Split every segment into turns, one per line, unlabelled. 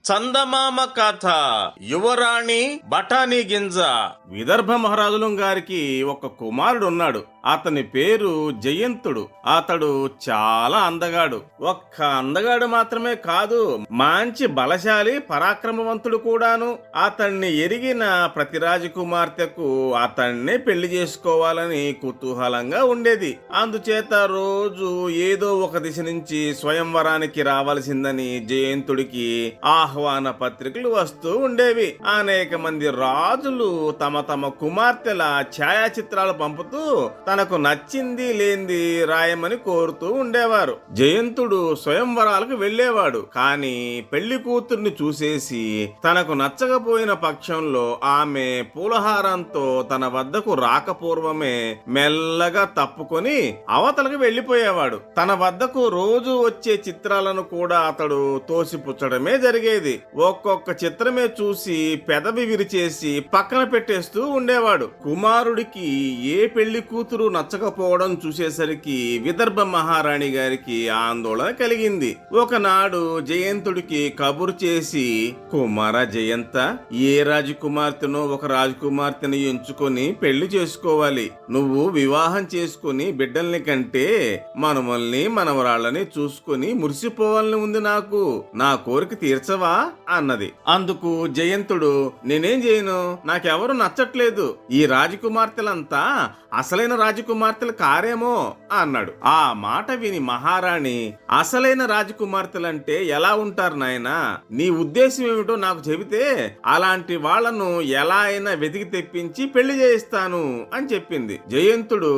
చందమామ కథ యువరాణి బఠానీ గింజ.
విదర్భ మహారాజులం గారికి ఒక కుమారుడు ఉన్నాడు. అతని పేరు జయంతుడు. అతడు చాలా అందగాడు. ఒక్క అందగాడు మాత్రమే కాదు, మంచి బలశాలి, పరాక్రమవంతుడు కూడాను. అతన్ని ఎరిగిన ప్రతి రాజకుమార్తెకు అతన్నే పెళ్లి చేసుకోవాలని కుతూహలంగా ఉండేది. అందుచేత రోజు ఏదో ఒక దిశ నుంచి స్వయంవరానికి రావాల్సిందని జయంతుడికి ఆహ్వాన పత్రికలు వస్తూ ఉండేవి. అనేక మంది రాజులు తమ తమ కుమార్తెల ఛాయాచిత్రాలు పంపుతూ తనకు నచ్చింది లేంది రాయమని కోరుతూ ఉండేవారు. జయంతుడు స్వయంవరాలకు వెళ్లేవాడు. కాని పెళ్లి కూతుర్ని చూసేసి తనకు నచ్చకపోయిన పక్షంలో ఆమె పూలహారంతో తన వద్దకు రాకపూర్వమే మెల్లగా తప్పుకొని అవతలకు వెళ్లిపోయేవాడు. తన వద్దకు రోజు వచ్చే చిత్రాలను కూడా అతడు తోసిపుచ్చడమే జరిగేది. ఒక్కొక్క చిత్రమే చూసి పెదవి విరిచేసి పక్కన పెట్టేస్తూ ఉండేవాడు. కుమారుడికి ఏ పెళ్లి కూతురు నచ్చకపోవడం చూసేసరికి విదర్భ మహారాణి గారికి ఆందోళన కలిగింది. ఒకనాడు జయంతుడికి కబురు చేసి, కుమార జయంత, ఏ రాజకుమార్తెనో ఒక రాజకుమార్తెను ఎంచుకొని పెళ్లి చేసుకోవాలి. నువ్వు వివాహం చేసుకుని బిడ్డల్ని కంటే మనమల్ని మనవరాళ్ళని చూసుకుని మురిసిపోవాలని ఉంది. నాకు నా కోరిక తీర్చవా అన్నది. అందుకు జయంతుడు, నేనేం చేయను, నాకెవరు నచ్చట్లేదు. ఈ రాజకుమార్తెలంతా అసలైన రాజకుమార్తెలు కారేమో అన్నాడు. ఆ మాట విని మహారాణి, అసలైన రాజకుమార్తెలంటే ఎలా ఉంటారు నాయనా? నీ ఉద్దేశం ఏమిటో నాకు చెబితే అలాంటి వాళ్లను ఎలా అయినా వెతికి తెప్పించి పెళ్లి చేయిస్తాను అని చెప్పింది. జయంతుడు,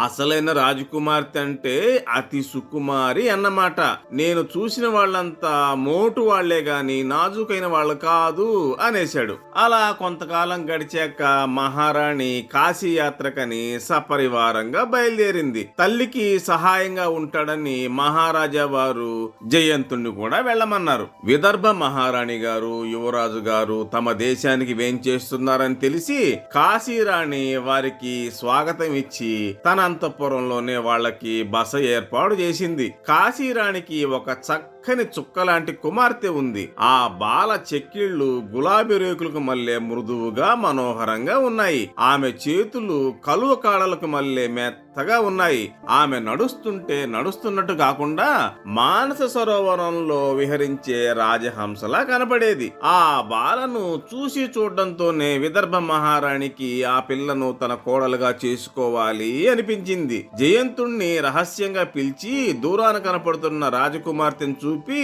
అసలైన రాజకుమార్తె అంటే అతి సుకుమారి అన్నమాట. నేను చూసిన వాళ్ళంతా మోటు వాళ్లే గాని నాజుకైన వాళ్ళు కాదు అనేశాడు. అలా కొంతకాలం గడిచాక మహారాణి కాశీయాత్రకని సపరివారంగా బయలుదేరింది. తల్లికి సహాయంగా ఉంటాడని మహారాజా వారు జయంతుణ్ణి కూడా వెళ్ళమన్నారు. విదర్భ మహారాణి గారు, యువరాజు గారు తమ దేశానికి వేంచేస్తున్నారని తెలిసి కాశీరాణి వారికి స్వాగతం ఇచ్చి తన అంతఃపురంలోనే వాళ్ళకి బస ఏర్పాటు చేసింది. కాశీరాణికి ఒక చక్కని చుక్కలాంటి కుమార్తె ఉంది. ఆ బాల చెక్కిళ్లు గులాబీ రేకులకు మల్లె మృదువుగా మనోహరంగా ఉన్నాయి. ఆమె చేతులు కలువ కాడలకు మల్లె మెత్తగా ఉన్నాయి. ఆమె నడుస్తుంటే నడుస్తున్నట్టు కాకుండా మానస సరోవరంలో విహరించే రాజహంసలా కనపడేది. ఆ బాలను చూసి చూడడంతోనే విదర్భ మహారాణికి ఆ పిల్లను తన కోడలుగా చేసుకోవాలి అనిపించింది. జయంతుణ్ణి రహస్యంగా పిలిచి దూరాన కనపడుతున్న రాజకుమార్తెను చూపి,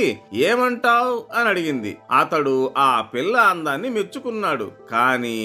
ఏమంటావ్ అని అడిగింది. అతడు ఆ పిల్ల అందాన్ని మెచ్చుకున్నాడు. కాని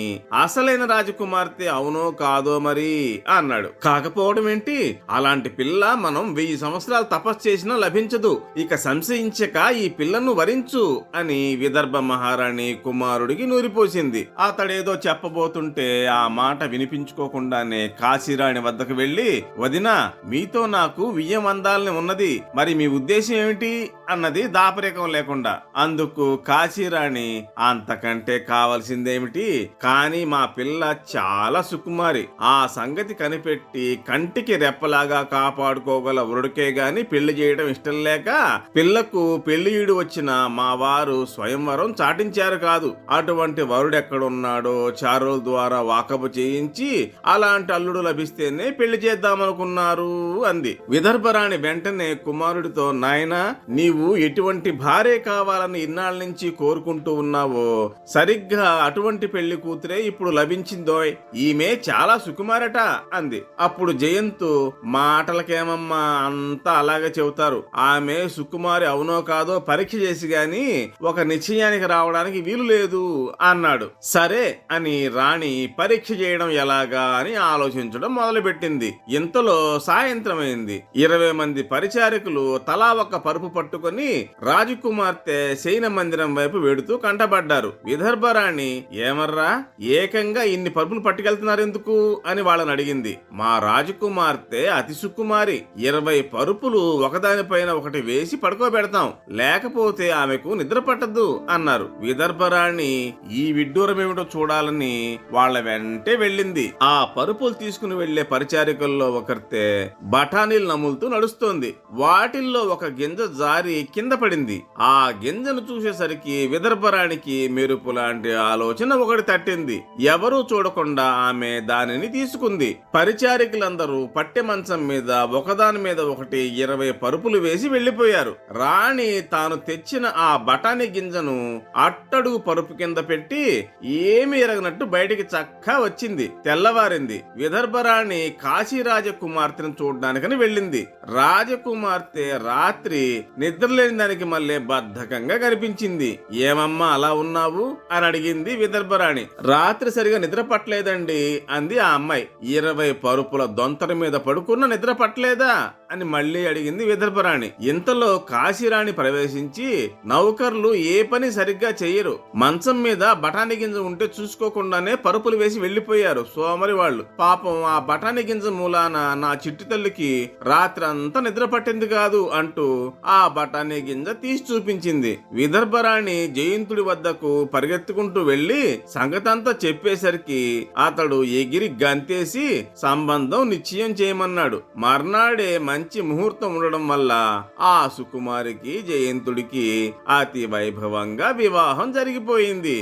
అసలైన రాజకుమార్తె అవునో కాదో మరి అన్నాడు. కాకపోవడం ఏంటి? అలాంటి పిల్ల మనం 1000 సంవత్సరాలు తపస్సు చేసినా లభించదు. ఇక సంశయించక ఈ పిల్లను వరించు అని విదర్భ మహారాణి కుమారుడికి నూరిపోసింది. అతడేదో చెప్పబోతుంటే ఆ మాట వినిపించుకోకుండానే కాశీరాణి వద్దకు వెళ్లి, వదినా, మీతో నాకు వియ్యం అందాలని ఉన్నది, మరి మీ ఉద్దేశం ఏమిటి అన్నది దాపరికం లేకుండా. అందుకు కాశీరాణి, అంతకంటే కావలసిందేమిటి? కాని మా పిల్ల చాలా సుకుమారి. ఆ సంగతి కనిపెట్టి కంటికి రెప్పలాగా కాపాడుకోగల వరుడికే గాని పెళ్లి చేయడం ఇష్టం లేక పిల్లకు పెళ్లియుడు వచ్చిన మా వారు స్వయంవరం చాటించారు కాదు. అటువంటి వరుడెక్కడున్నాడో చారుల ద్వారా వాకబు చేయించి అలాంటి అల్లుడు లభిస్తేనే పెళ్లి చేద్దామనుకున్నారు అంది. విదర్భరాణి వెంటనే కుమారుడితో, నాయనా, నీవు ఎటువంటి భార్య కావాలని ఇన్నాళ్ళ నుంచి కోరుకుంటూ ఉన్నావో సరిగ్గా అటువంటి పెళ్లి కూతురే ఇప్పుడు లభించిందోయ్. ఈమె చాలా సుకుమారట అంది. అప్పుడు జయంతు, మాటలకేమమ్మా, అంతా అలాగే చెబుతారు. ఆమె సుకుమారి అవునో కాదో పరీక్ష చేసి గాని ఒక నిశ్చయానికి రావడానికి వీలు లేదు అన్నాడు. సరే అని రాణి పరీక్ష చేయడం ఎలాగా అని ఆలోచించడం మొదలుపెట్టింది. ఇంతలో సాయంత్రమైంది. 20 మంది పరిచారకులు తలా ఒక పరుపు పట్టుకొని రాజకుమార్తె శయన మందిరం వైపు వెడుతూ కంటపడ్డారు. విదర్భరాణి, ఏమర్రా, ఏకంగా ఇన్ని పరుపులు పట్టుకెళ్తున్నారు ఎందుకు అని వాళ్ళని అడిగింది. మా రాజకుమార్తె అతి సుకుమారి, 20 పరుపులు ఒకదానిపైన ఒకటి వేసి పడుకోబెడతాం, లేకపోతే ఆమెకు నిద్ర పట్టదు అన్నారు. విదర్భరాణి ఈ విడ్డూరమేమిటో చూడాలని వాళ్ళ వెంటే వెళ్ళింది. ఆ పరుపులు తీసుకుని వెళ్లే పరిచారికల్లో ఒకరితే బఠానీలు నములుతూ నడుస్తోంది. వాటిల్లో ఒక గింజ జారి కింద పడింది. ఆ గింజను చూసేసరికి విదర్భరాణికి మెరుపు లాంటి ఆలోచన ఒకటి తట్టింది. ఎవరూ చూడకుండా ఆమె దానిని తీసుకుంది. పరిచారికులందరూ పట్టె మంచం మీద ఒకదాని మీద ఒకటి 20 పరుపులు వేసి వెళ్లిపోయారు. రాణి తాను తెచ్చిన ఆ బఠానీ గింజను అట్టడుగు పరుపు కింద పెట్టి ఏమీ ఎరగనట్టు బయటికి చక్కా వచ్చింది. తెల్లవారింది. విదర్భరాణి కాశీరాజకుమార్తెను చూడ్డానికని వెళ్ళింది. రాజకుమార్తె రాత్రి నిద్రలేని దానికి మళ్ళీ బద్ధకంగా కనిపించింది. ఏమమ్మా అలా ఉన్నావు అని అడిగింది విదర్భరాణి. రాత్రి సరిగా నిద్ర పట్టలేదండి అంది ఆ అమ్మాయి. 20 పరుపుల దొంతర మీద పడుకున్న నిద్ర పట్టలేదా అని మళ్ళీ అడిగింది విదర్భరాణి. ఇంతలో కాశీరాణి ప్రవేశించి, నౌకర్లు ఏ పని సరిగ్గా చెయ్యరు, మంచం మీద బఠానీ గింజ ఉంటే చూసుకోకుండానే పరుపులు వేసి వెళ్లిపోయారు సోమరి వాళ్ళు. పాపం ఆ బఠానీ గింజ మూలాన నా చిట్టి తల్లికి రాత్రంతా నిద్ర పట్టింది కాదు అంటూ ఆ బఠానీ గింజ తీసి చూపించింది. విదర్భరాణి జయంతుడి వద్దకు పరిగెత్తుకుంటూ వెళ్లి సంగతంతా చెప్పేసరికి అతడు ఎగిరి గంతేసి సంబంధం నిశ్చయం చేయమన్నాడు. మర్నాడే మంచి ముహూర్తం ఉండడం వల్ల ఆ సుకుమారికి జయంతుడికి అతి వైభవంగా వివాహం జరిగిపోయింది.